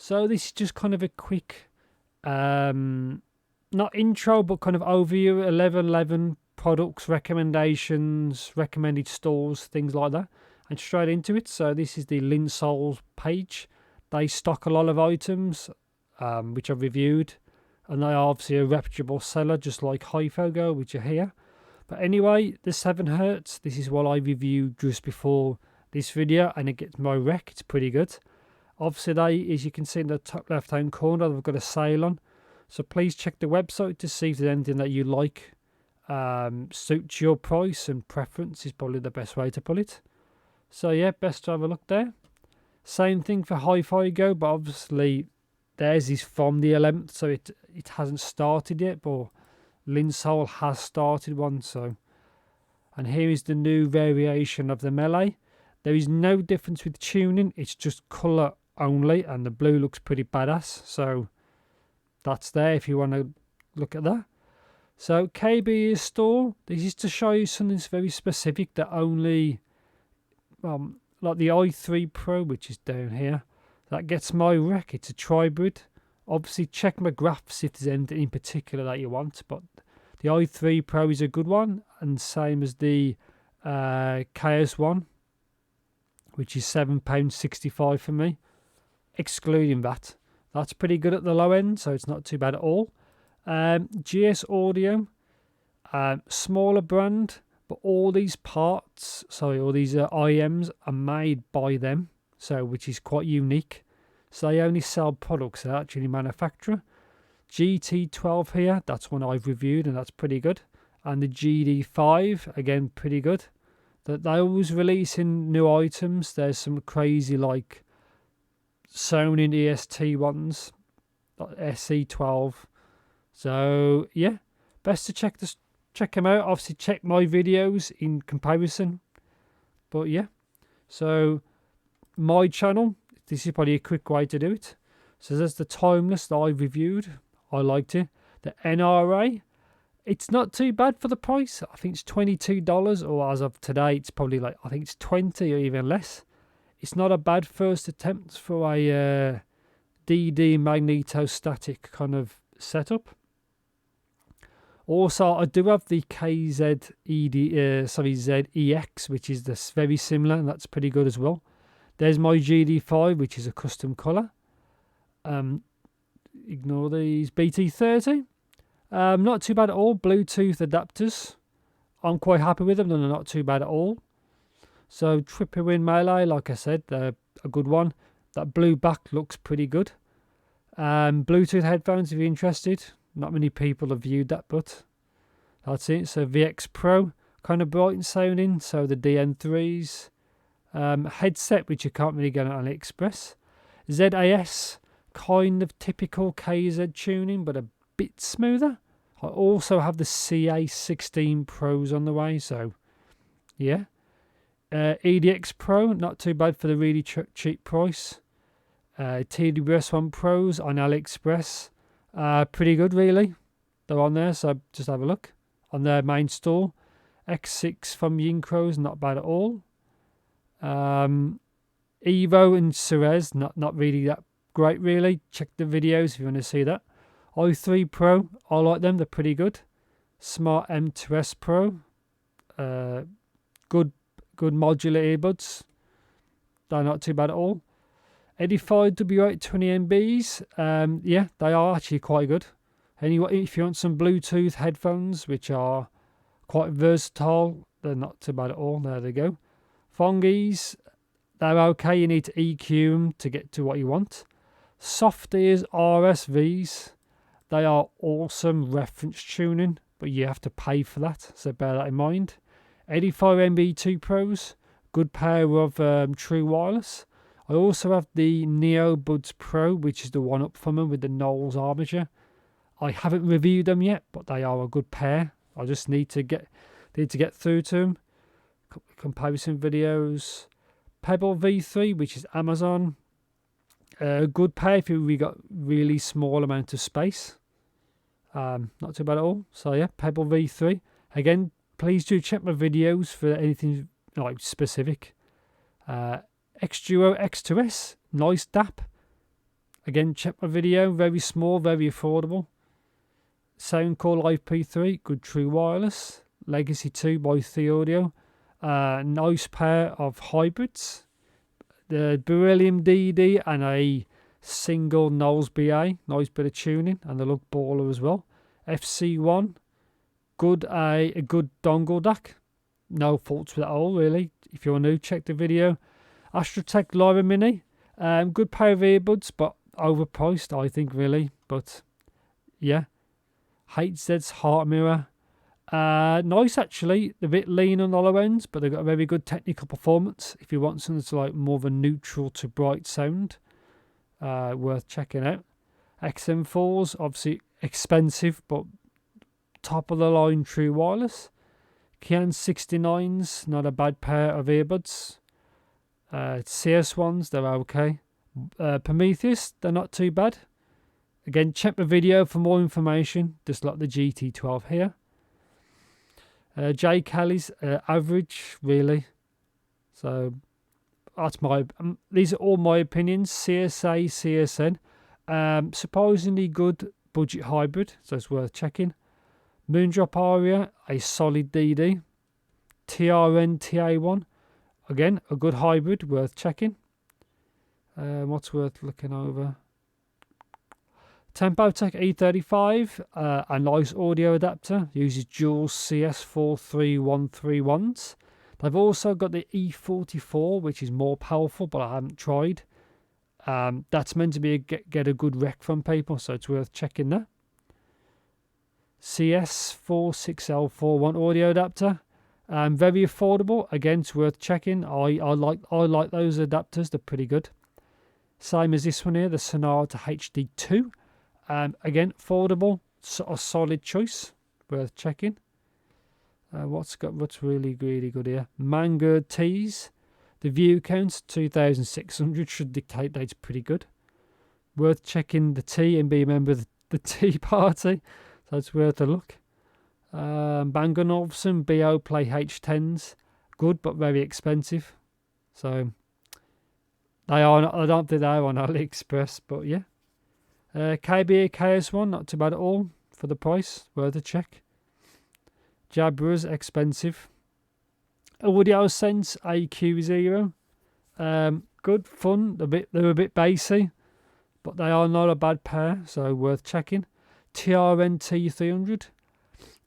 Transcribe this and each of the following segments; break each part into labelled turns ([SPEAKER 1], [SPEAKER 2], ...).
[SPEAKER 1] So this is just kind of a quick, not intro, but kind of overview, 1111 products, recommendations, recommended stores, things like that, and straight into it. So this is the Linsoul page. They stock a lot of items, which I've reviewed, and they are obviously a reputable seller, just like Hyfogo, which are here. But anyway, the 7Hz, this is what I reviewed just before this video, and it gets my rec. It's pretty good. Obviously, they, as you can see in the top left hand corner, they've got a sale on. So please check the website to see if there's anything that you like, suits your price and preference is probably the best way to put it. So yeah, best to have a look there. Same thing for Hyfogo, but obviously theirs is from the 11th, so it hasn't started yet, but Linsoul has started one. So, and here is the new variation of the Melee. There is no difference with tuning, it's just colour only, and the blue looks pretty badass. So that's there if you want to look at that. So KBE store, this is to show you something very specific that only, like the i3 Pro, which is down here, that gets my rec. It's a tribrid. Obviously check my graphs if there's anything in particular that you want, but the i3 Pro is a good one, and same as the Chaos one, which is £7.65 for me, excluding that. That's pretty good at the low end, so it's not too bad at all. GS Audio, smaller brand, but all these parts, all these IMs are made by them, so which is quite unique. So they only sell products they actually manufacture. GT12 here, that's one I've reviewed, and that's pretty good. And the GD5, again, pretty good. That they always releasing new items. There's some crazy like Sony EST ones, like SE12. So yeah, best to check them out. Obviously check my videos in comparison. But yeah, so my channel, this is probably a quick way to do it. So there's the Timeless that I reviewed. I liked it. The NRA, it's not too bad for the price. I think it's $22, or as of today, it's probably like, I think it's 20 or even less. It's not a bad first attempt for a DD magnetostatic kind of setup. Also, I do have the ZEX, which is this very similar, and that's pretty good as well. There's my GD5, which is a custom colour. Ignore these. BT30. Not too bad at all. Bluetooth adapters. I'm quite happy with them. They're not too bad at all. So TripWin Melee, like I said, they're a good one. That blue back looks pretty good. Bluetooth headphones, if you're interested. Not many people have viewed that, but that's it. So VX Pro, kind of bright and sounding. So the DN3s. Headset, which you can't really get on AliExpress. ZAS, kind of typical KZ tuning, but a bit smoother. I also have the CA16 Pros on the way, so yeah. EDX Pro, not too bad for the really cheap price. TWS1 Pros on AliExpress, pretty good really. They're on there, so just have a look on their main store. X6 from Yincro's, not bad at all. Evo and Ceres, not really that great really. Check the videos if you want to see that. i3 Pro, I like them, they're pretty good. Smart M2S Pro, good modular earbuds, they're not too bad at all. Edified W820MBs, yeah, they are actually quite good. Anyway, if you want some Bluetooth headphones, which are quite versatile, they're not too bad at all. There they go. Fongies, they're okay. You need to EQ them to get to what you want. Softears RSVs, they are awesome reference tuning, but you have to pay for that, so bear that in mind. 85MB2 Pros, good pair of true wireless. I also have the Neo Buds Pro, which is the one up from them with the Knowles armature. I haven't reviewed them yet, but they are a good pair. I just need to get through to them. Comparison videos. Pebble V3, which is Amazon. Good pair if you got really small amount of space. Not too bad at all. So yeah, Pebble V3. Again, please do check my videos for anything like specific. Xduo X2S, nice DAP. Again, check my video. Very small, very affordable. Soundcore Live P3, good true wireless. Legacy 2 by Theaudio. Nice pair of hybrids. The Beryllium DD and a single Knowles BA. Nice bit of tuning, and they look baller as well. FC1, a good dongle DAC. No faults with it at all, really. If you're new, check the video. Astrotech Lyra Mini. Good pair of earbuds, but overpriced, I think, really. But yeah. HZ's Heart Mirror. Nice, actually. A bit lean on the low ends, but they've got a very good technical performance. If you want something that's like more of a neutral to bright sound, worth checking out. XM4s, obviously expensive, but top of the line true wireless. Kian 69s, not a bad pair of earbuds. CS ones, they're okay. Prometheus, they're not too bad. Again, check the video for more information, just like the GT12 here. J. Kelly's average, really. So that's these are all my opinions. CSA, CSN. Surprisingly good budget hybrid, so it's worth checking. Moondrop Aria, a solid DD. TRN TA1, again, a good hybrid, worth checking. What's worth looking over? Tempotech E35, a nice audio adapter, uses dual CS43131s. They've also got the E44, which is more powerful, but I haven't tried. That's meant to be get a good rec from people, so it's worth checking that. CS46L41 audio adapter, very affordable. Again, it's worth checking. I like those adapters; they're pretty good. Same as this one here, the Sonata HD2. Again, affordable, a solid choice, worth checking. What's really good here? Mangerd Tees. The view count 2,600 should dictate that it's pretty good. Worth checking the T and be a member of the Tea Party, so it's worth a look. Bang & Olufsen BO Play H10s, good but very expensive. So I don't think they are on AliExpress, but yeah. KBA KS1, not too bad at all for the price, worth a check. Jabras, expensive. AudioSense AQ0, good, fun, they're a bit bassy, but they are not a bad pair, so worth checking. TRN T300,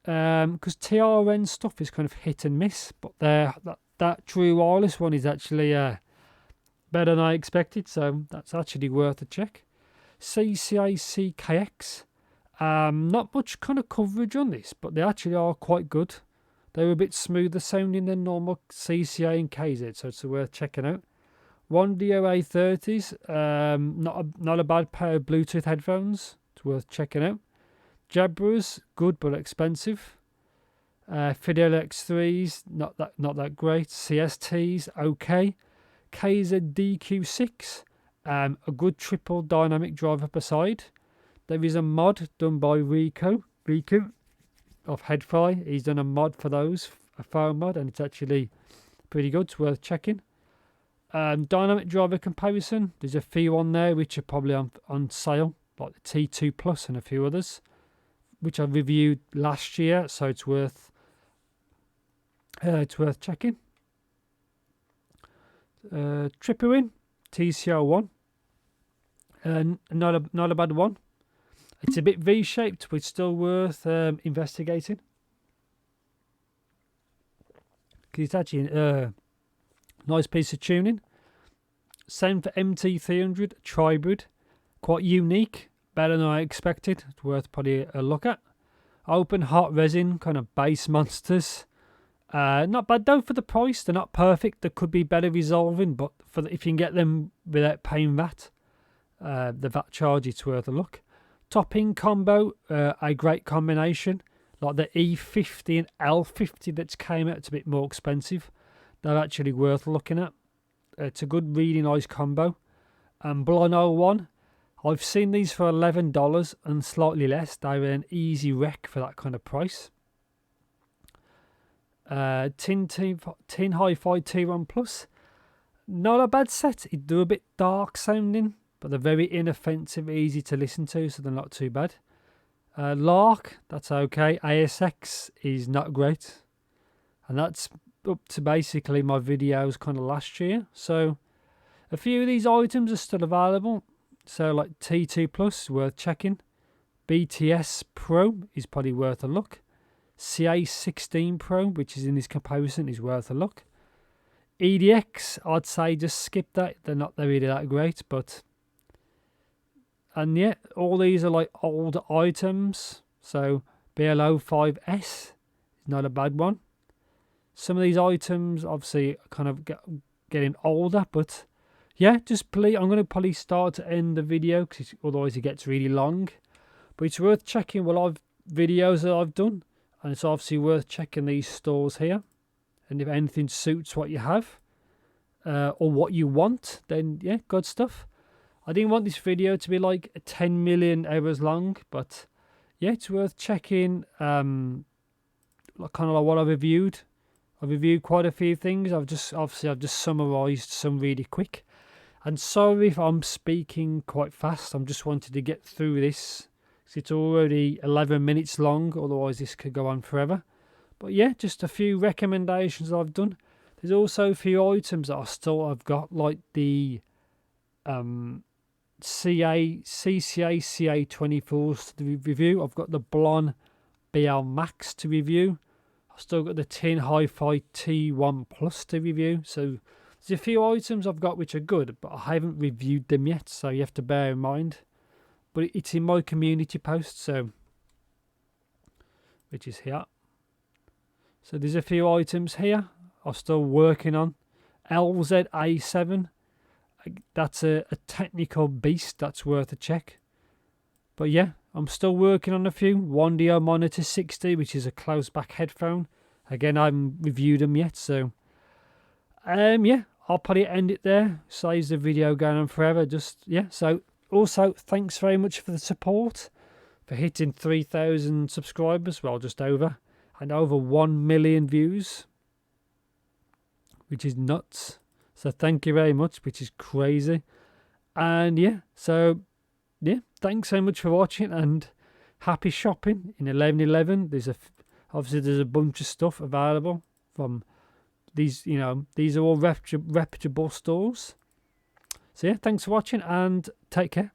[SPEAKER 1] because TRN stuff is kind of hit and miss, but that true wireless one is actually better than I expected, so that's actually worth a check. CCA CKX, not much kind of coverage on this, but they actually are quite good. They're a bit smoother sounding than normal CCA and KZ, so it's worth checking out. One DOA 30s, not a bad pair of Bluetooth headphones. It's worth checking out. Jabras, good but expensive. Fidel X3s, not that great. CSTs, okay. KZ DQ6, a good triple dynamic driver per side. There is a mod done by Riku of Headfly. He's done a mod for those, a phone mod, and it's actually pretty good. It's worth checking. Dynamic driver comparison. There's a few on there which are probably on sale, like the T2 Plus and a few others, which I reviewed last year, so it's worth checking. Tripwin TCO1, not a bad one. It's a bit V-shaped, but still worth investigating. Because it's actually a nice piece of tuning. Same for MT300 Tribrid, quite unique, better than I expected. It's worth probably a look at. Open hot resin, kind of bass monsters. Not bad though for the price. They're not perfect. They could be better resolving, but if you can get them without paying VAT, the VAT charge, it's worth a look. Topping combo, a great combination, like the E50 and L50 that's came out. It's a bit more expensive. They're actually worth looking at. It's a good, really nice combo. And Blon 01, I've seen these for $11 and slightly less. They're an easy rec for that kind of price. Tin Hi-Fi T1 Plus, not a bad set. It do a bit dark sounding, but they're very inoffensive, easy to listen to, so they're not too bad. Lark, that's okay. ASX is not great, and that's up to basically my videos kind of last year. So a few of these items are still available. So like T2 Plus, worth checking. BTS Pro is probably worth a look. CA16 Pro, which is in this comparison, is worth a look. EDX, I'd say just skip that. They're not really that great, but... And yeah, all these are like old items. So BLO5S is not a bad one. Some of these items obviously kind of getting older, but yeah, just play. I'm going to probably start to end the video because otherwise it gets really long. But it's worth checking what videos that I've done, and it's obviously worth checking these stores here. And if anything suits what you have or what you want, then yeah, good stuff. I didn't want this video to be like 10 million hours long, but yeah, it's worth checking. Kind of like what I reviewed. I've reviewed quite a few things. I've just summarised some really quick. And sorry if I'm speaking quite fast. I'm just wanted to get through this. It's already 11 minutes long. Otherwise, this could go on forever. But yeah, just a few recommendations I've done. There's also a few items that I've got, like the CCA CA24s to review. I've got the Blon BL Max to review. I've still got the Tin Hi-Fi T1 Plus to review. So there's a few items I've got which are good, but I haven't reviewed them yet, so you have to bear in mind. But it's in my community post, so which is here. So there's a few items here I'm still working on. LZA7, that's a technical beast. That's worth a check. But yeah, I'm still working on a few. Wandio Monitor 60, which is a close back headphone. Again, I haven't reviewed them yet, so yeah, I'll probably end it there. Saves the video going on forever. Just yeah. So also, thanks very much for the support, for hitting 3,000 subscribers. Well, just over, and over 1 million views, which is nuts. So thank you very much, which is crazy. And yeah, so yeah, thanks so much for watching, and happy shopping in 1111. Obviously there's a bunch of stuff available from these. You know, these are all reputable stores. So yeah, thanks for watching and take care.